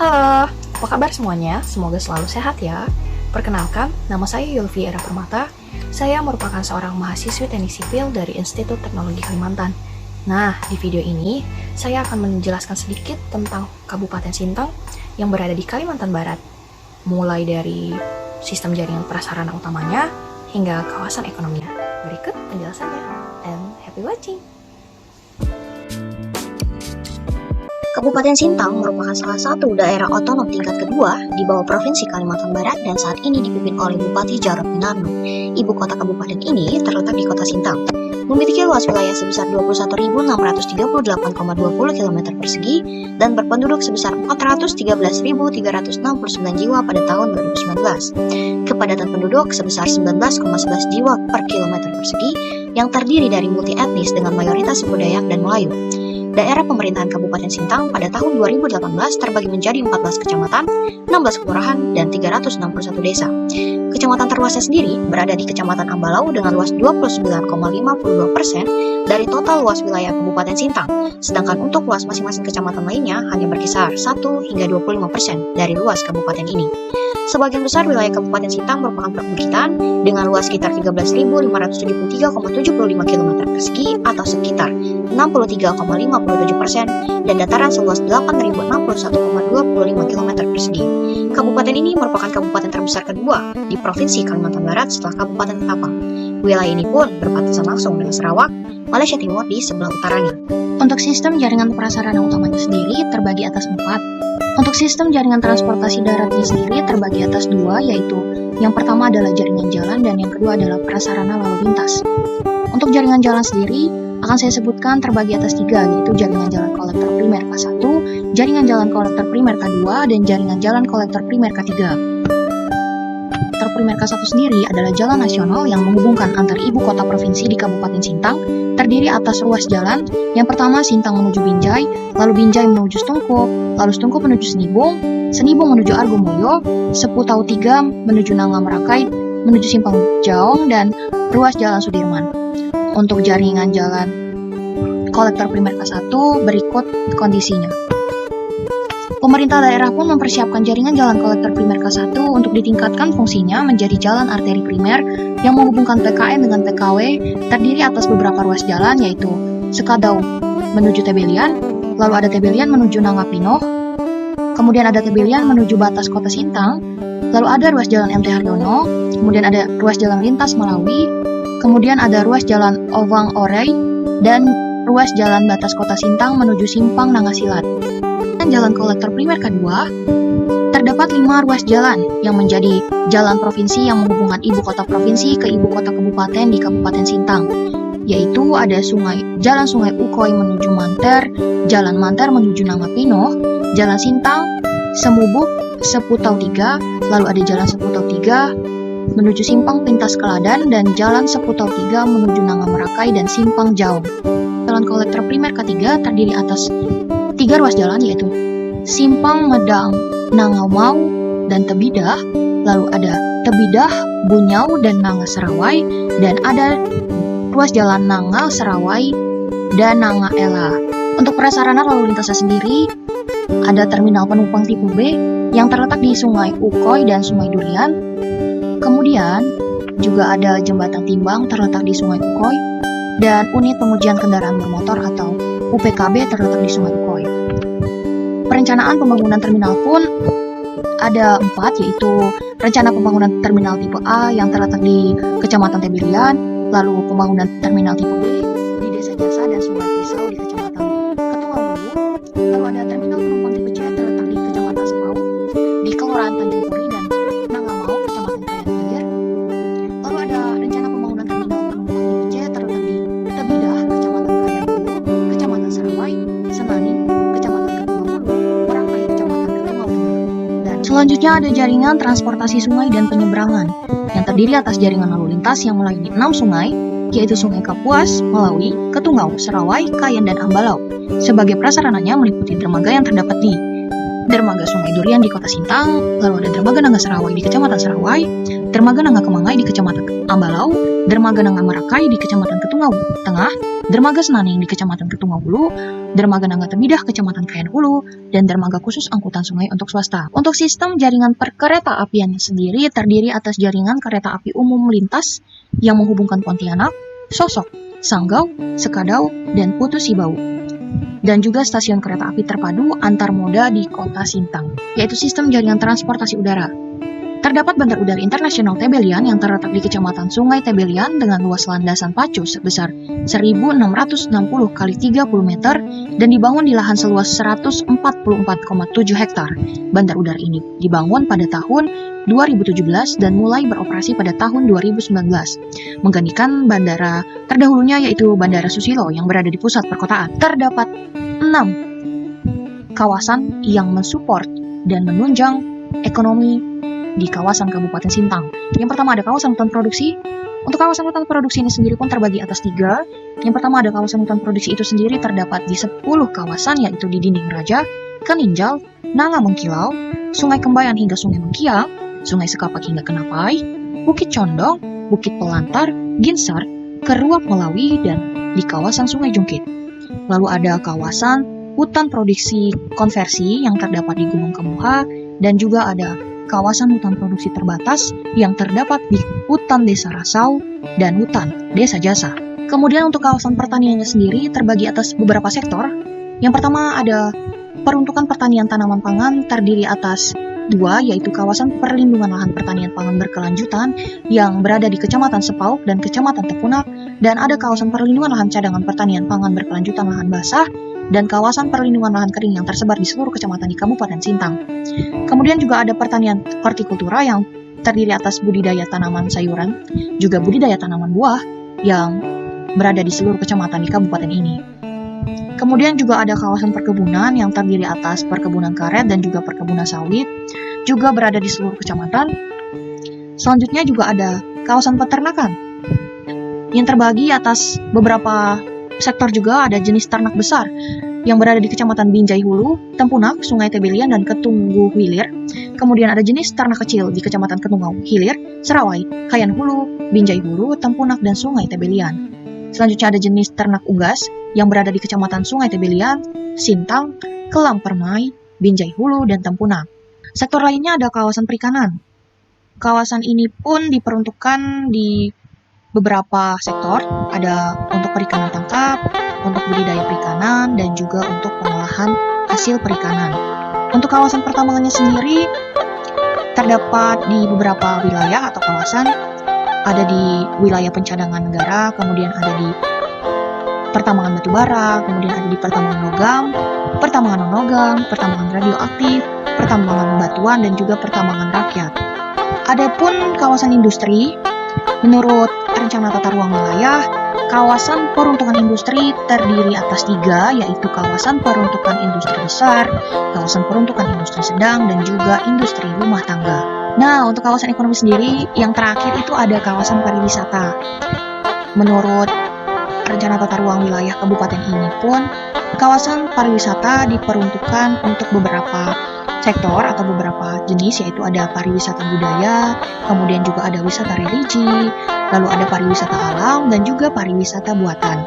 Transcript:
Halo, apa kabar semuanya? Semoga selalu sehat ya. Perkenalkan, nama saya Yulvi Era Permata. Saya merupakan seorang mahasiswi teknik sipil dari Institut Teknologi Kalimantan. Nah, di video ini, saya akan menjelaskan sedikit tentang Kabupaten Sintang yang berada di Kalimantan Barat. Mulai dari sistem jaringan prasarana utamanya, hingga kawasan ekonominya. Berikut penjelasannya, and happy watching! Kabupaten Sintang merupakan salah satu daerah otonom tingkat kedua di bawah Provinsi Kalimantan Barat dan saat ini dipimpin oleh Bupati Jarod Winarno. Ibu kota kabupaten ini terletak di kota Sintang. Memiliki luas wilayah sebesar 21.638,20 km persegi dan berpenduduk sebesar 413.369 jiwa pada tahun 2019. Kepadatan penduduk sebesar 19,11 jiwa per kilometer persegi yang terdiri dari multi etnis dengan mayoritas suku Dayak dan Melayu. Daerah pemerintahan Kabupaten Sintang pada tahun 2018 terbagi menjadi 14 kecamatan, 16 kelurahan, dan 361 desa. Kecamatan terluasnya sendiri berada di Kecamatan Ambalau dengan luas 29,52% dari total luas wilayah Kabupaten Sintang, sedangkan untuk luas masing-masing kecamatan lainnya hanya berkisar 1 hingga 25% dari luas kabupaten ini. Sebagian besar wilayah Kabupaten Sintang merupakan perbukitan dengan luas sekitar 13.573,75 km persegi atau sekitar 63,57% dan dataran seluas 8.061,25 km persegi. Kabupaten ini merupakan kabupaten terbesar kedua di Provinsi Kalimantan Barat setelah Kabupaten Ketapang. Wilayah ini pun berbatasan langsung dengan Sarawak, Malaysia Timur di sebelah utaranya. Untuk sistem jaringan prasarana utamanya sendiri terbagi atas 4. Untuk sistem jaringan transportasi daratnya sendiri terbagi atas 2, yaitu yang pertama adalah jaringan jalan dan yang kedua adalah prasarana lalu lintas. Untuk jaringan jalan sendiri akan saya sebutkan terbagi atas 3, yaitu jaringan jalan kolektor primer K1, jaringan jalan kolektor primer K2, dan jaringan jalan kolektor primer K3. Kolektor primer K1 sendiri adalah jalan nasional yang menghubungkan antar ibu kota provinsi di Kabupaten Sintang, terdiri atas ruas jalan. Yang pertama Sintang menuju Binjai, lalu Binjai menuju Setungkup, lalu Setungkup menuju Senibung, Senibung menuju Argomulyo, Seputau 3 menuju Nanga Merakai, menuju Simpang Jaong, dan ruas jalan Sudirman. Untuk jaringan jalan kolektor primer K1 berikut kondisinya. Pemerintah daerah pun mempersiapkan jaringan jalan kolektor primer K1 untuk ditingkatkan fungsinya menjadi jalan arteri primer yang menghubungkan PKN dengan PKW, terdiri atas beberapa ruas jalan yaitu Sekadau menuju Tebelian, lalu ada Tebelian menuju Nangapinoh, kemudian ada Tebelian menuju batas kota Sintang, lalu ada ruas jalan MT Haryono, kemudian ada ruas jalan lintas Malawi, kemudian ada ruas jalan Owang Orey, dan ruas jalan batas kota Sintang menuju Simpang Nangasilat. Jalan kolektor primer K2 terdapat 5 ruas jalan yang menjadi jalan provinsi yang menghubungkan ibu kota provinsi ke ibu kota kabupaten di Kabupaten Sintang, yaitu ada jalan Sungai Ukoy menuju Manter, jalan Manter menuju Nangapinoh, jalan Sintang, Semubuk, Seputau 3, lalu ada jalan Seputau 3 menuju Simpang Pintas Keladan, dan jalan Seputau 3 menuju Nanga Merakai dan Simpang Jaong. Jalan kolektor primer K3 terdiri atas 3 ruas jalan yaitu Simpang Medang, Nangamau, dan Tebidah, lalu ada Tebidah, Bunyau, dan Nanga Serawai, dan ada ruas jalan Nanga Serawai dan Nanga Ela. Untuk prasarana lalu lintasnya sendiri ada terminal penumpang tipe B yang terletak di Sungai Ukoy dan Sungai Durian. Kemudian juga ada jembatan timbang terletak di Sungai Ukoy dan unit pengujian kendaraan bermotor atau UPKB terletak di Sungai Ukoy. Perencanaan pembangunan terminal pun ada 4, yaitu rencana pembangunan terminal tipe A yang terletak di Kecamatan Tebelian, lalu pembangunan terminal tipe B di Desa Jasa dan Sungai Pisau di Kecamatan Ketungawu, lalu ada terminal penumpang tipe C terletak di Kecamatan Sepau di Kelurahan Tanjung Puri dan Nangamau, Kecamatan Kayan Hilir. Lalu ada rencana pembangunan terminal penumpang tipe C terletak di Tebidah, Kecamatan Kayan Hulu, Kecamatan Serawai, Senaning, Kecamatan Ketungawu, Merakai, Kecamatan Ketungawu. Dan selanjutnya ada jaringan transportasi sungai dan penyeberangan yang terdiri atas jaringan lalu lintas yang melayani 6 sungai, yaitu Sungai Kapuas, Malawi, Ketungawu, Serawai, Kayen, dan Ambalau. Sebagai prasarananya meliputi dermaga yang terdapat di Dermaga Sungai Durian di Kota Sintang, lalu ada Dermaga Nangga Serawai di Kecamatan Serawai, Dermaga Nangga Kemangai di Kecamatan Ambalau, Dermaga Nangga Marakai di Kecamatan Ketungau Tengah, Dermaga Senaning di Kecamatan Ketungau Hulu, Dermaga Nangga Tebidah Kecamatan Kayen Hulu, dan Dermaga Khusus Angkutan Sungai untuk swasta. Untuk sistem jaringan perkereta apian sendiri terdiri atas jaringan kereta api umum lintas yang menghubungkan Pontianak, Sosok, Sanggau, Sekadau, dan Putu Sibau. Dan juga stasiun kereta api terpadu antar moda di Kota Sintang, yaitu sistem jaringan transportasi udara. Terdapat Bandar Udara Internasional Tebelian yang terletak di Kecamatan Sungai Tebelian dengan luas landasan pacu sebesar 1.660 x 30 meter dan dibangun di lahan seluas 144,7 hektar. Bandar udara ini dibangun pada tahun 2017 dan mulai beroperasi pada tahun 2019, menggantikan bandara terdahulunya yaitu Bandara Susilo yang berada di pusat perkotaan. Terdapat 6 kawasan yang mensupport dan menunjang ekonomi di kawasan Kabupaten Sintang. Yang pertama ada kawasan hutan produksi. Untuk kawasan hutan produksi ini sendiri pun terbagi atas 3. Yang pertama ada kawasan hutan produksi itu sendiri terdapat di 10 kawasan, yaitu di Dinding Raja, Keninjal, Nanga Mengkilau, Sungai Kembayan hingga Sungai Mengkiang, Sungai Sekapak hingga Kenapai, Bukit Condong, Bukit Pelantar, Ginsar, Keruak Melawi, dan di kawasan Sungai Jungkit. Lalu ada kawasan hutan produksi konversi yang terdapat di Gunung Kemuha, dan juga ada kawasan hutan produksi terbatas yang terdapat di hutan Desa Rasau dan hutan Desa Jasa. Kemudian untuk kawasan pertaniannya sendiri terbagi atas beberapa sektor. Yang pertama ada peruntukan pertanian tanaman pangan terdiri atas 2, yaitu kawasan perlindungan lahan pertanian pangan berkelanjutan yang berada di Kecamatan Sepauk dan Kecamatan Tepunak, dan ada kawasan perlindungan lahan cadangan pertanian pangan berkelanjutan lahan basah dan kawasan perlindungan lahan kering yang tersebar di seluruh kecamatan di Kabupaten Sintang. Kemudian juga ada pertanian hortikultura yang terdiri atas budidaya tanaman sayuran, juga budidaya tanaman buah yang berada di seluruh kecamatan di kabupaten ini. Kemudian juga ada kawasan perkebunan yang terdiri atas perkebunan karet dan juga perkebunan sawit, juga berada di seluruh kecamatan. Selanjutnya juga ada kawasan peternakan yang terbagi atas beberapa sektor. Juga ada jenis ternak besar yang berada di Kecamatan Binjai Hulu, Tempunak, Sungai Tebelian, dan Ketunggu Hilir. Kemudian ada jenis ternak kecil di Kecamatan Ketungau Hilir, Serawai, Kayan Hulu, Binjai Hulu, Tempunak, dan Sungai Tebelian. Selanjutnya ada jenis ternak unggas yang berada di Kecamatan Sungai Tebelian, Sintang, Kelam Permai, Binjai Hulu, dan Tempunak. Sektor lainnya ada kawasan perikanan. Kawasan ini pun diperuntukkan di beberapa sektor, ada untuk perikanan tangkap, untuk budidaya perikanan, dan juga untuk pengolahan hasil perikanan. Untuk kawasan pertambangannya sendiri terdapat di beberapa wilayah atau kawasan, ada di wilayah pencadangan negara, kemudian ada di pertambangan batubara, kemudian ada di pertambangan logam, pertambangan non-logam, pertambangan radioaktif, pertambangan batuan, dan juga pertambangan rakyat. Adapun kawasan industri, menurut rencana tata ruang wilayah, kawasan peruntukan industri terdiri atas 3, yaitu kawasan peruntukan industri besar, kawasan peruntukan industri sedang, dan juga industri rumah tangga. Nah, untuk kawasan ekonomi sendiri, yang terakhir itu ada kawasan pariwisata. Menurut rencana tata ruang wilayah kabupaten ini pun, kawasan pariwisata diperuntukkan untuk beberapa sektor atau beberapa jenis, yaitu ada pariwisata budaya, kemudian juga ada wisata religi, lalu ada pariwisata alam, dan juga pariwisata buatan.